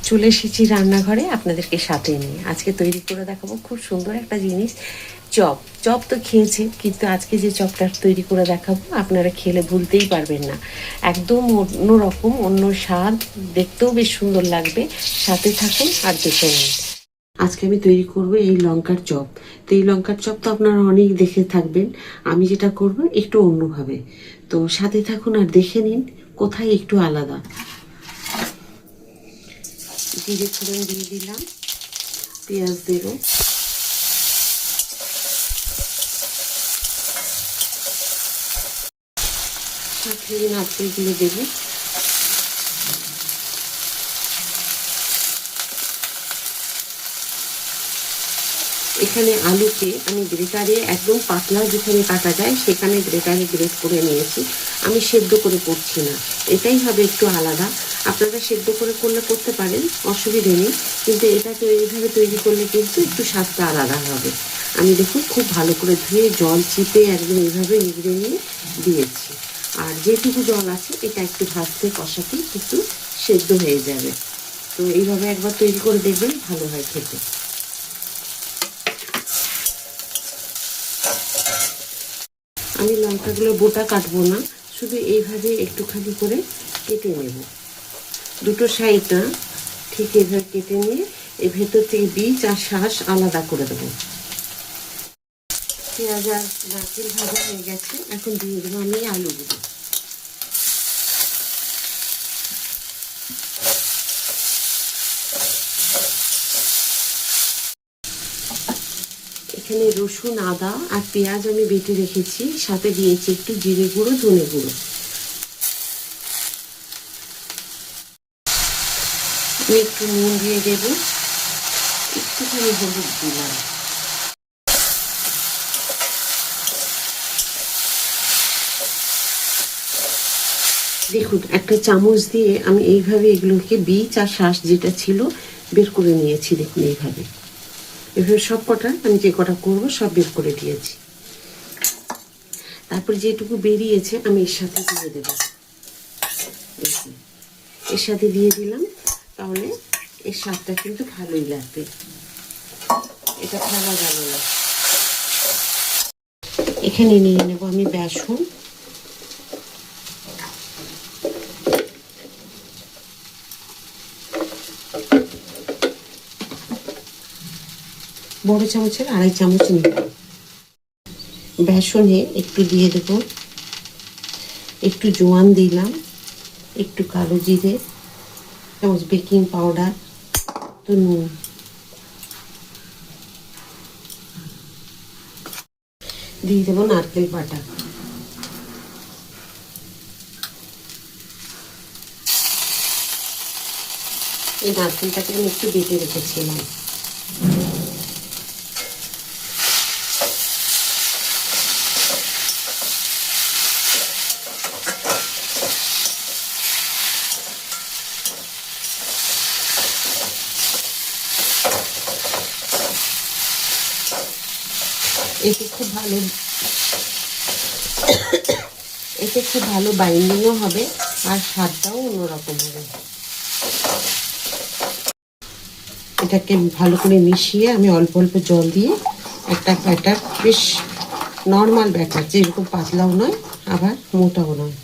চলে এসেছি রান্নাঘরে আপনাদেরকে সাথে নিয়ে। আজকে তৈরি করে দেখাবো খুব সুন্দর একটা জিনিস, চপ। চপ তো খেয়েছে, কিন্তু আজকে যে চপটা তৈরি করে দেখাবো আপনারা খেলে ভুলতেই পারবেন না। একদম অন্য রকম, অন্য স্বাদ, দেখতেও বেশ সুন্দর লাগবে। সাথে থাকুন আর দেখে নিন। আজকে আমি তৈরি করব এই লঙ্কার চপ। তো এই লঙ্কার চপ তো আপনারা অনেক দেখে থাকবেন, আমি যেটা করব একটু অন্যভাবে। তো সাথে থাকুন আর দেখে নিন কোথায় একটু আলাদা। জিরে ফোড়ন দিয়ে দিলাম, পেঁয়াজ দেব, সাথে নারকেলগুলো দেবো। এখানে আলুকে আমি গ্রেটারে একদম পাতলা যেখানে কাটা যায় সেখানে গ্রেটারে গ্রেট করে নিয়েছি। আমি সেদ্ধ করে করছি না, এটাই হবে একটু আলাদা। আপনারা সেদ্ধ করে করলে করতে পারেন, অসুবিধে নেই, কিন্তু এটা তো এইভাবে তৈরি করলে কিন্তু একটু স্বাদটা আলাদা হবে। আমি দেখুন খুব ভালো করে ধুয়ে জল চিপে একদম এইভাবে নিগড়ে নিয়ে দিয়েছি। আর যেটুকু জল আছে এটা একটু ভাজতে কষাতেই কিন্তু সেদ্ধ হয়ে যাবে। তো এইভাবে একবার তৈরি করে দেখবেন, ভালো হয় খেতে। আমি লঙ্কাগুলো বোটা কাটবো না, শুধু এইভাবে একটুখানি করে কেটে নেব। দুটো সাইড না, ঠিক এইভাবে কেটে নিয়ে এই ভেতর থেকে বীজ আর শাঁস আলাদা করে দেবো। পেঁয়াজ আর নারকেল ভাজা হয়ে গেছে, এখন দিয়ে দেবো আমি আলুগুলো। এখানে রসুন, আদা আর পেঁয়াজ আমি বেটে রেখেছি, সাথে দিয়েছি একটু জিরে গুঁড়ো, ধনে গুঁড়ো। আমি একটু নুন দিয়ে দেবো, একটুখানি হলুদ দিলাম। দেখুন একটা চামচ দিয়ে আমি এইভাবে এগুলোকে বীজ আর শাঁস যেটা ছিল বের করে নিয়েছি। দেখুন এইভাবে এভাবে সব কটা আমি যে কটা করবো সব বের করে দিয়েছি। তারপর যেটুকু বেরিয়েছে আমি এর সাথে দিয়ে দেবো, এর সাথে দিয়ে দিলাম। তাহলে এর স্বাদটা কিন্তু ভালোই লাগবে, এটা খাওয়া গেল না। এখানে নিয়ে নেব আমি বেসন, বড় চামচের 2.5 চামচ নেব। বেসনে একটু দিয়ে দেব, একটু জোয়ান দিলাম, একটু কালো জিরে, চামচ বেকিং পাউডার, তো নুন। দিয়ে দেবো নারকেল বাটা। এই নারকেলটাকে আমি একটু বেটে রেখেছিলাম। এতে খুব ভালো বাইন্ডিংও হবে আর স্বাদটাও অন্যরকম হবে। এটাকে ভালো করে মিশিয়ে আমি অল্প অল্প জল দিয়ে একটা ব্যাটার, বেশ নর্মাল ব্যাটার, যেরকম পাতলাও নয় আবার মোটাও নয়।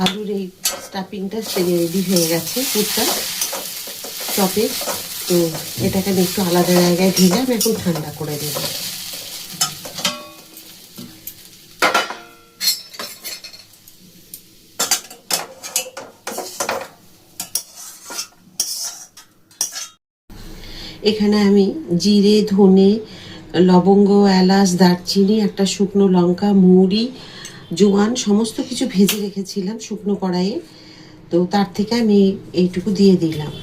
আলুর এই স্টাফিংটা রেডি হয়ে গেছে, পুরটা চপে। তো এটাকে আমি একটু আলাদা জায়গায় ঢেলে আমি এখন ঠান্ডা করে দেব। এখানে আমি জিরে, ধনে, লবঙ্গ, এলাচ, দারচিনি, একটা শুকনো লঙ্কা, মৌরি, জোয়ান সমস্ত কিছু ভেজে রেখেছিলাম শুকনো কড়াইয়ে। তো তার থেকে আমি এইটুকু দিয়ে দিলাম।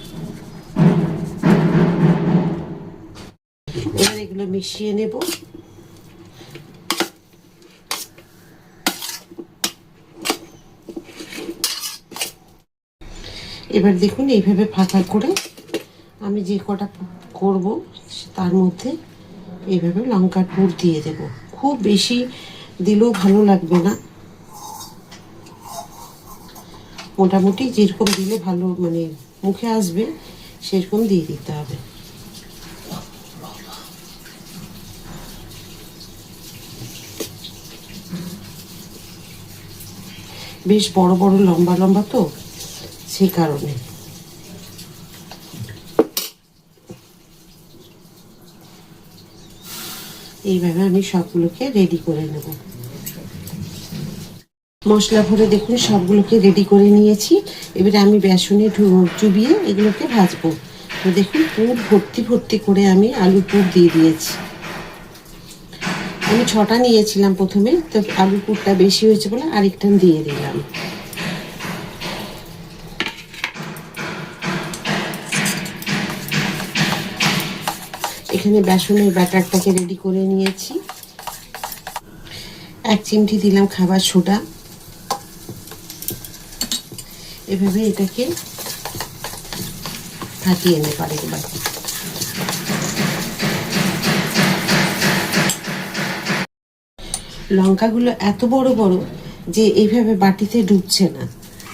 এবার এগুলো মিশিয়ে নেব। এবার দেখুন এইভাবে ফাঁকা করে আমি যে কটা করব তার মধ্যে এইভাবে লঙ্কার পুর দিয়ে দেব, খুব বেশি দিলেও ভালো লাগবে না, মোটামুটি যেরকম দিলে ভালো মানে মুখে আসবে সেরকম দিয়ে দিতে হবে। বেশ বড় বড় লম্বা লম্বা তো, সেই কারণে। এইভাবে আমি সবগুলোকে রেডি করে নেব। মশলা ভরে দেখুন সবগুলোকে রেডি করে নিয়েছি। এবারে আমি বেসনে চুবিয়ে এগুলোকে ভাজবো। তো দেখুন পুর ভর্তি ভর্তি করে আমি আলুর পুর দিয়ে দিয়েছি। আমি 6টা নিয়েছিলাম প্রথমে, তো আলুর পুরটা বেশি হয়েছে বলে আরেকটা দিয়ে দিলাম। এখানে বেসনের ব্যাটারটাকে রেডি করে নিয়েছি। 1 চিমটি দিলাম খাবার সোডা। এভাবে এটাকে ফাটিয়ে নেব আরেকবার। লঙ্কাগুলো এত বড় বড় যে এইভাবে বাটিতে ডুবছে না,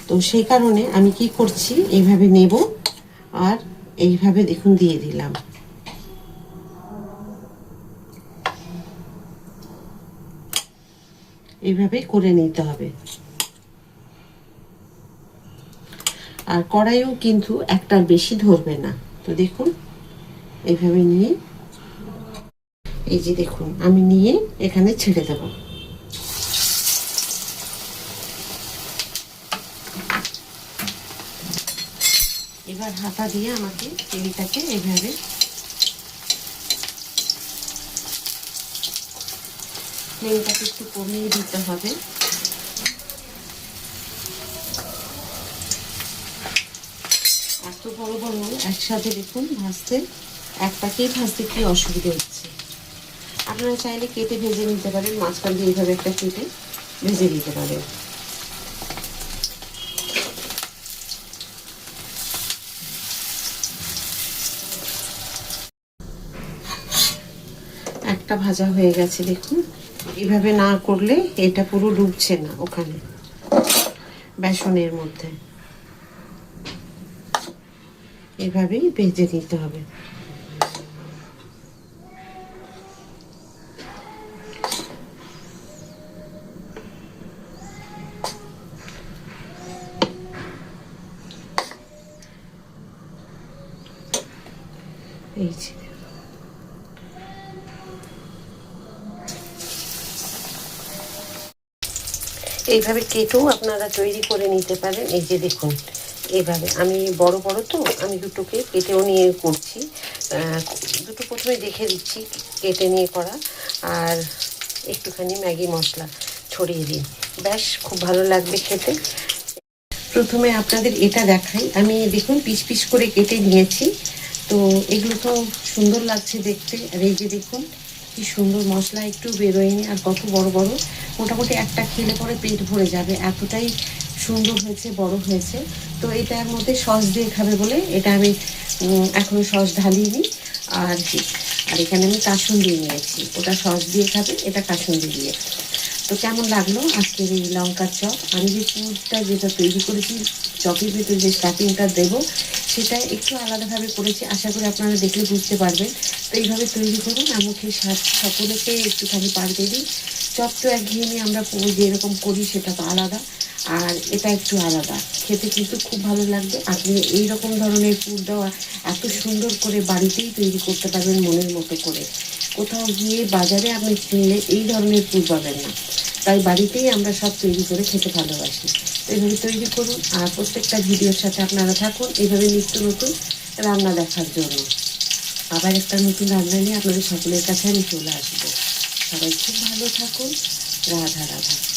তো সেই কারণে আমি কি করছি, এইভাবে নেব আর এইভাবে দেখুন দিয়ে দিলাম। এইভাবে করে নিতে হবে। আর কড়াইও কিন্তু একটার বেশি ধরবে না। তো দেখুন এইভাবে নিয়ে, এই যে দেখুন আমি নিয়ে এখানে ছেড়ে দেব। এবার হাতা দিয়ে আমাকে তেলটাকে এইভাবে ফ্লেমটাকে একটু কমিয়ে দিতে হবে। এত বড় বড় একসাথে দেখুন ভাজতে, একটাকেই ভাজতে কি অসুবিধা হচ্ছে। আপনারা চাইলে কেটে ভেজে নিতে পারেন, মাঝখান দিয়ে এইভাবে একটা কেটে ভেজে নিতে পারেন। একটা ভাজা হয়ে গেছে দেখুন। এইভাবে না করলে এটা পুরো ডুবছে না ওখানে বেসনের মধ্যে। এভাবেই ভেজে নিতে হবে। এই যে এইভাবে কেটেও আপনারা তৈরি করে নিতে পারেন। এই যে দেখুন এইভাবে আমি বড় বড় তো আমি দুটোকে কেটেও নিয়ে করছি। দুটো প্রথমে দেখে দিচ্ছি কেটে নিয়ে করা, আর একটুখানি ম্যাগি মশলা ছড়িয়ে দিই, ব্যাস খুব ভালো লাগবে খেতে। প্রথমে আপনাদের এটা দেখাই, আমি দেখুন পিস পিস করে কেটে নিয়েছি। তো এগুলো তো সুন্দর লাগছে দেখতে। আর এই যে দেখুন কি সুন্দর মশলা একটু বেরোয়নি, আর কত বড় বড়, মোটামুটি একটা খেলে পরে পেট ভরে যাবে, এতটাই সুন্দর হয়েছে, বড় হয়েছে। তো এটার মধ্যে সস দিয়ে খাবে বলে এটা আমি এখনো সস ঢালিনি। আর আর এখানে আমি কাসুন্দি নিয়েছি, ওটা সস দিয়ে খাবে, এটা কাসুন্দি দিয়ে। তো কেমন লাগলো আজকের এই লঙ্কার চপ? আমি যে পুরটা যেটা তৈরি করেছি, চপের ভিতরে যে স্টাফিংটা দেবো সেটা একটু আলাদাভাবে করেছি, আশা করি আপনারা দেখলে বুঝতে পারবেন। তো এইভাবে তৈরি করুন, মুখের স্বাদ সকলেকে একটুখানি পাল্টে দিই। চপ তো একঘেয়েমি আমরা যেরকম করি সেটা তো আলাদা, আর এটা একটু আলাদা, খেতে কিন্তু খুব ভালো লাগবে। আপনি এই রকম ধরনের পুর দেওয়া এত সুন্দর করে বাড়িতেই তৈরি করতে পারবেন মনের মতো করে। কোথাও গিয়ে বাজারে আপনি কিনলে এই ধরনের পুর পাবেন না, তাই বাড়িতেই আমরা সব তৈরি করে খেতে ভালোবাসি। এইভাবে তৈরি করুন, আর প্রত্যেকটা ভিডিওর সাথে আপনারা থাকুন এইভাবে নিত্য নতুন রান্না দেখার জন্য। আবার একটা নতুন রান্না নিয়ে আপনাদের সকলের কাছে আমি চলে আসবো। সবাই খুব ভালো থাকুন। রাধা রাধা।